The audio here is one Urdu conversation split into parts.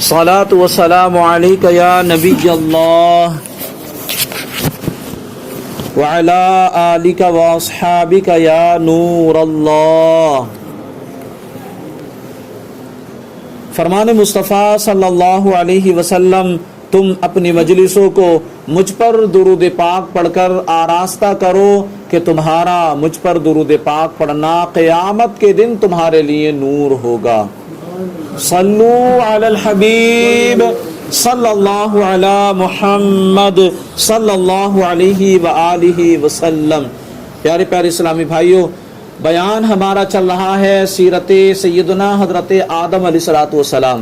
صلاۃ و سلام علیک یا نبی اللہ وعلی آلک و اصحابک یا نور اللہ۔ فرمان مصطفیٰ صلی اللہ علیہ وسلم، تم اپنی مجلسوں کو مجھ پر درود پاک پڑھ کر آراستہ کرو کہ تمہارا مجھ پر درود پاک پڑھنا قیامت کے دن تمہارے لیے نور ہوگا۔ صلو علی الحبیب صلی اللہ علی محمد صلی اللہ علیہ وآلہ وسلم۔ پیارے پیارے اسلامی بھائیوں، بیان ہمارا چل رہا ہے سیرت سیدنا حضرت آدم علیہ السلام۔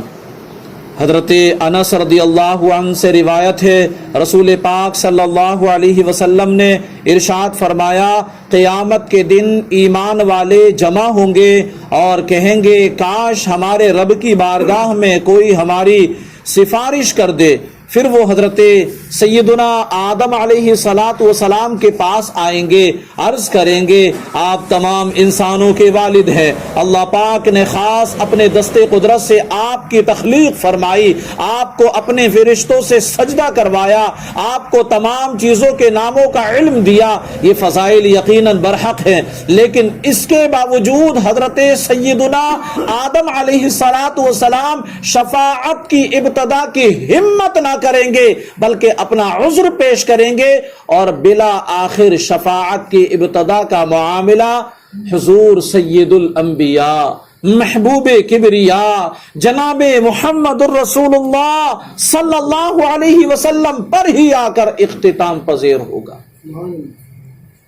حضرت انس رضی اللہ عنہ سے روایت ہے، رسول پاک صلی اللہ علیہ وسلم نے ارشاد فرمایا، قیامت کے دن ایمان والے جمع ہوں گے اور کہیں گے کاش ہمارے رب کی بارگاہ میں کوئی ہماری سفارش کر دے۔ پھر وہ حضرت سیدنا آدم علیہ السلام کے پاس آئیں گے، عرض کریں گے آپ تمام انسانوں کے والد ہیں، اللہ پاک نے خاص اپنے دستے قدرت سے آپ کی تخلیق فرمائی، آپ کو اپنے فرشتوں سے سجدہ کروایا، آپ کو تمام چیزوں کے ناموں کا علم دیا۔ یہ فضائل یقیناً برحق ہیں، لیکن اس کے باوجود حضرت سیدنا آدم علیہ السلام شفاعت کی ابتدا کی ہمت نہ کریں گے، بلکہ اپنا عذر پیش کریں گے، اور بلا آخر شفاعت کی ابتدا کا معاملہ حضور سید الانبیاء، محبوب کبریا، جناب محمد الرسول اللہ صلی اللہ علیہ وسلم پر ہی آ کر اختتام پذیر ہوگا۔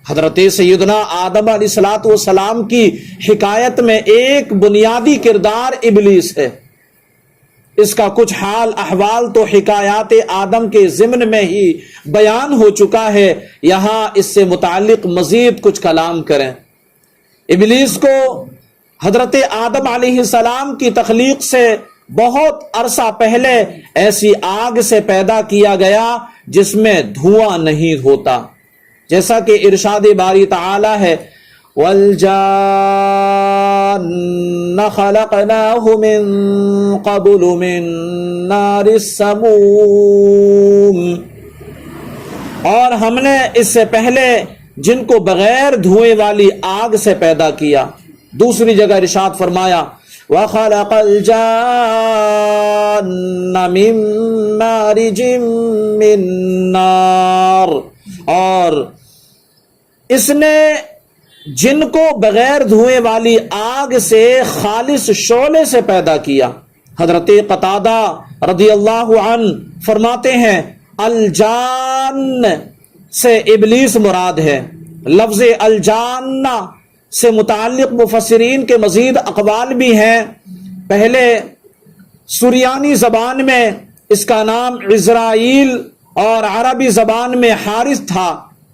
حضرت سیدنا آدم علیہ السلام کی حکایت میں ایک بنیادی کردار ابلیس ہے۔ اس کا کچھ حال احوال تو حکایات آدم کے ضمن میں ہی بیان ہو چکا ہے، یہاں اس سے متعلق مزید کچھ کلام کریں۔ ابلیس کو حضرت آدم علیہ السلام کی تخلیق سے بہت عرصہ پہلے ایسی آگ سے پیدا کیا گیا جس میں دھواں نہیں ہوتا، جیسا کہ ارشاد باری تعالی ہے، وَالْجَانَّ خَلَقْنَاهُ مِن قَبْلُ مِن نَارِ السَّمُومِ، اور ہم نے اس سے پہلے جن کو بغیر دھوئیں والی آگ سے پیدا کیا۔ دوسری جگہ ارشاد فرمایا، وَخَلَقَ الْجَانَّ مِن مَارِجٍ مِّن نَّارٍ، اور اس نے جن کو بغیر دھوئیں والی آگ سے خالص شعلے سے پیدا کیا۔ حضرت قتادہ رضی اللہ عنہ فرماتے ہیں، الجان سے ابلیس مراد ہے۔ لفظ الجان سے متعلق مفسرین کے مزید اقوال بھی ہیں۔ پہلے سریانی زبان میں اس کا نام عزرائیل اور عربی زبان میں حارث تھا۔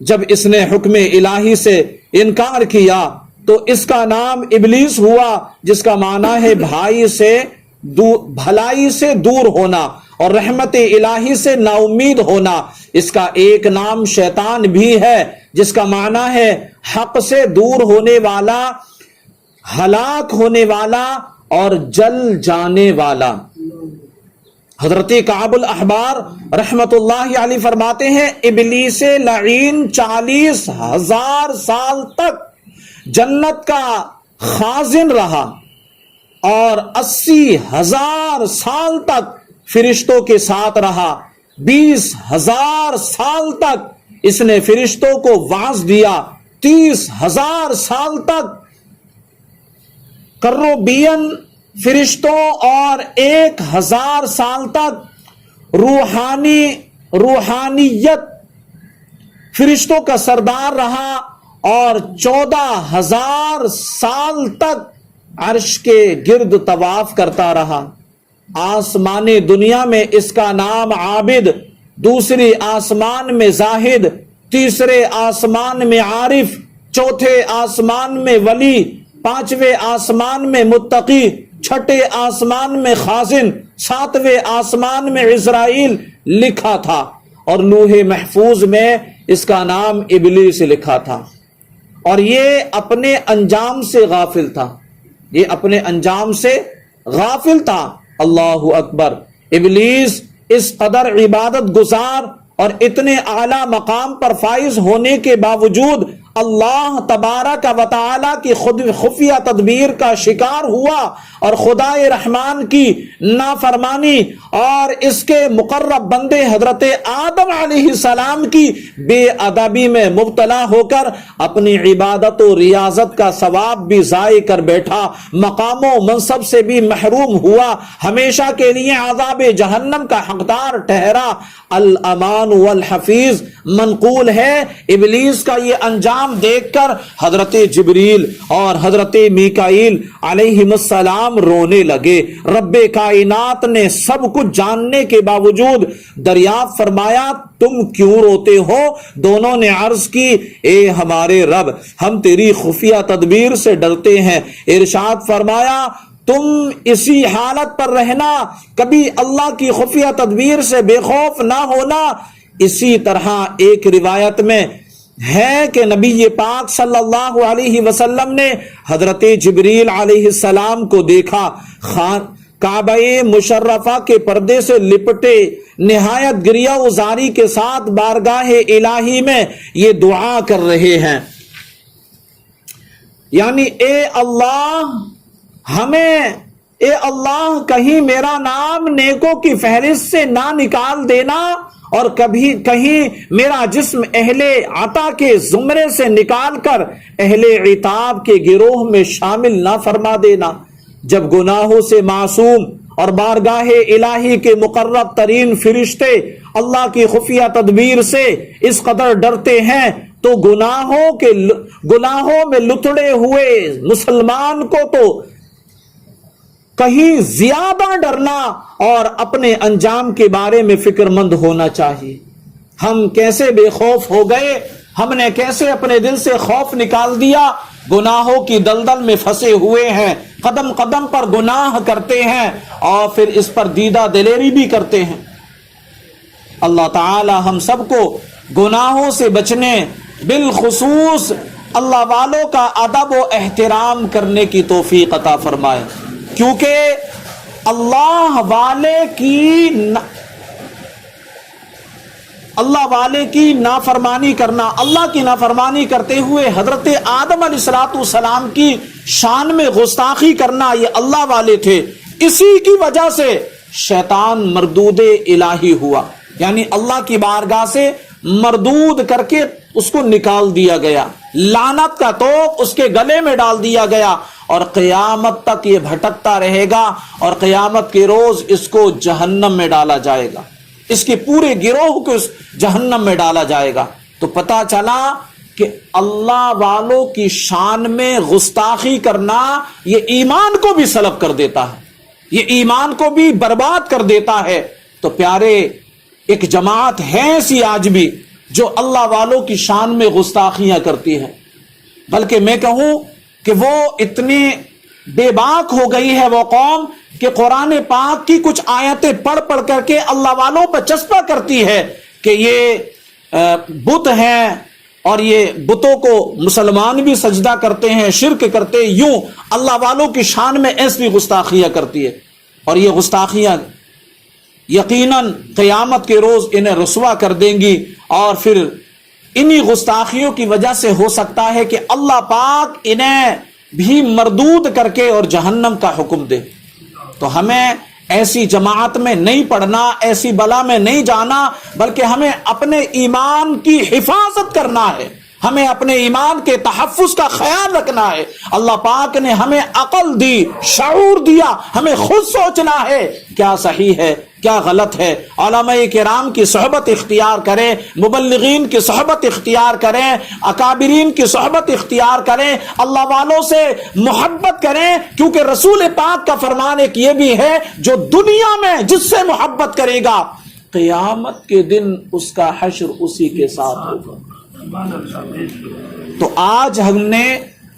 جب اس نے حکم الہی سے انکار کیا تو اس کا نام ابلیس ہوا، جس کا معنی ہے بھلائی سے دور ہونا اور رحمت الہی سے نا امید ہونا۔ اس کا ایک نام شیطان بھی ہے، جس کا معنی ہے حق سے دور ہونے والا، ہلاک ہونے والا اور جل جانے والا۔ حضرت کعب الاحبار رحمت اللہ علیہ فرماتے ہیں، ابلیس لعین 40,000 سال تک جنت کا خازن رہا اور 80,000 سال تک فرشتوں کے ساتھ رہا۔ 20,000 سال تک اس نے فرشتوں کو وعظ دیا۔ 30,000 سال تک کروبین فرشتوں اور 1,000 سال تک روحانیت فرشتوں کا سردار رہا، اور 14,000 سال تک عرش کے گرد طواف کرتا رہا۔ آسمان دنیا میں اس کا نام عابد، دوسری آسمان میں زاہد، تیسرے آسمان میں عارف، چوتھے آسمان میں ولی، پانچویں آسمان میں متقی، چھٹے آسمان میں خازن، ساتویں آسمان میں عزرائیل لکھا تھا، اور لوح محفوظ میں اس کا نام ابلیس لکھا تھا۔ اور یہ اپنے انجام سے غافل تھا، یہ اپنے انجام سے غافل تھا۔ اللہ اکبر! ابلیس اس قدر عبادت گزار اور اتنے اعلیٰ مقام پر فائز ہونے کے باوجود اللہ تبارک و تعالی کی خود خفیہ تدبیر کا شکار ہوا اور خدائے رحمان کی نافرمانی اور اس کے مقرب بندے حضرت آدم علیہ السلام کی بے ادبی میں مبتلا ہو کر اپنی عبادت و ریاضت کا ثواب بھی ضائع کر بیٹھا، مقام و منصب سے بھی محروم ہوا، ہمیشہ کے لیے عذاب جہنم کا حقدار ٹھہرا۔ الامان والحفیظ منقول ہے ابلیس کا یہ انجام دیکھ کر حضرت جبریل اور حضرت میکائیل علیہ السلام رونے لگے۔ رب کائنات نے سب کچھ جاننے کے باوجود دریافت فرمایا تم کیوں روتے ہو؟ دونوں نے عرض کی اے ہمارے رب ہم تیری خفیہ تدبیر سے ڈرتے ہیں۔ ارشاد فرمایا تم اسی حالت پر رہنا، کبھی اللہ کی خفیہ تدبیر سے بے خوف نہ ہونا۔ اسی طرح ایک روایت میں ہے کہ نبی پاک صلی اللہ علیہ وسلم نے حضرت جبریل علیہ السلام کو دیکھا، کعبہ مشرفہ کے پردے سے لپٹے نہایت گریہ وزاری کے ساتھ بارگاہ الہی میں یہ دعا کر رہے ہیں، یعنی اے اللہ کہیں میرا نام نیکوں کی فہرست سے نہ نکال دینا اور کہیں میرا جسم اہل عطا کے زمرے سے نکال کر اہل عتاب کے گروہ میں شامل نہ فرما دینا۔ جب گناہوں سے معصوم اور بارگاہ الہی کے مقرب ترین فرشتے اللہ کی خفیہ تدبیر سے اس قدر ڈرتے ہیں تو گناہوں میں لتڑے ہوئے مسلمان کو تو کہیں زیادہ ڈرنا اور اپنے انجام کے بارے میں فکر مند ہونا چاہیے۔ ہم کیسے بے خوف ہو گئے، ہم نے کیسے اپنے دل سے خوف نکال دیا، گناہوں کی دلدل میں پھنسے ہوئے ہیں، قدم قدم پر گناہ کرتے ہیں اور پھر اس پر دیدہ دلیری بھی کرتے ہیں۔ اللہ تعالی ہم سب کو گناہوں سے بچنے، بالخصوص اللہ والوں کا ادب و احترام کرنے کی توفیق عطا فرمائے، کیونکہ اللہ والے کی نافرمانی کرنا، اللہ کی نافرمانی کرتے ہوئے حضرت آدم علیہ السلام کی شان میں گستاخی کرنا، یہ اللہ والے تھے، اسی کی وجہ سے شیطان مردود الہی ہوا، یعنی اللہ کی بارگاہ سے مردود کر کے اس کو نکال دیا گیا، لعنت کا توق اس کے گلے میں ڈال دیا گیا اور قیامت تک یہ بھٹکتا رہے گا اور قیامت کے روز اس کو جہنم میں ڈالا جائے گا، اس کے پورے گروہ کو اس جہنم میں ڈالا جائے گا۔ تو پتہ چلا کہ اللہ والوں کی شان میں گستاخی کرنا یہ ایمان کو بھی سلب کر دیتا ہے، یہ ایمان کو بھی برباد کر دیتا ہے۔ تو پیارے ایک جماعت ہے ایسی آج بھی جو اللہ والوں کی شان میں گستاخیاں کرتی ہے، بلکہ میں کہوں کہ وہ اتنی بے باک ہو گئی ہے وہ قوم کہ قرآن پاک کی کچھ آیتیں پڑھ پڑھ کر کے اللہ والوں پر چسپاں کرتی ہے کہ یہ بت ہیں اور یہ بتوں کو مسلمان بھی سجدہ کرتے ہیں، شرک کرتے، یوں اللہ والوں کی شان میں ایسی گستاخیاں کرتی ہے، اور یہ گستاخیاں یقیناً قیامت کے روز انہیں رسوا کر دیں گی، اور پھر انہی گستاخیوں کی وجہ سے ہو سکتا ہے کہ اللہ پاک انہیں بھی مردود کر کے اور جہنم کا حکم دے۔ تو ہمیں ایسی جماعت میں نہیں پڑھنا، ایسی بلا میں نہیں جانا، بلکہ ہمیں اپنے ایمان کی حفاظت کرنا ہے، ہمیں اپنے ایمان کے تحفظ کا خیال رکھنا ہے۔ اللہ پاک نے ہمیں عقل دی، شعور دیا، ہمیں خود سوچنا ہے کیا صحیح ہے کیا غلط ہے۔ علماء کرام کی صحبت اختیار کریں، مبلغین کی صحبت اختیار کریں، اکابرین کی صحبت اختیار کریں، اللہ والوں سے محبت کریں، کیونکہ رسول پاک کا فرمان ایک یہ بھی ہے جو دنیا میں جس سے محبت کرے گا قیامت کے دن اس کا حشر اسی کے ساتھ ہوگا۔ تو آج ہم نے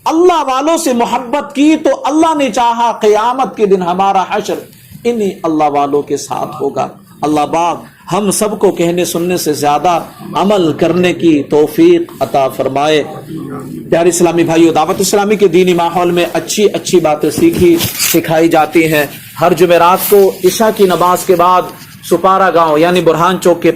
اللہ والوں سے محبت کی تو اللہ نے چاہا قیامت کے دن ہمارا حشر انہی اللہ والوں کے ساتھ ہوگا۔ اللہ پاک ہم سب کو کہنے سننے سے زیادہ عمل کرنے کی توفیق عطا فرمائے۔ پیارے اسلامی بھائیو، دعوت اسلامی کے دینی ماحول میں اچھی اچھی باتیں سکھائی جاتی ہیں۔ ہر جمعرات کو عشاء کی نماز کے بعد سپارہ گاؤں یعنی برہان چوک کے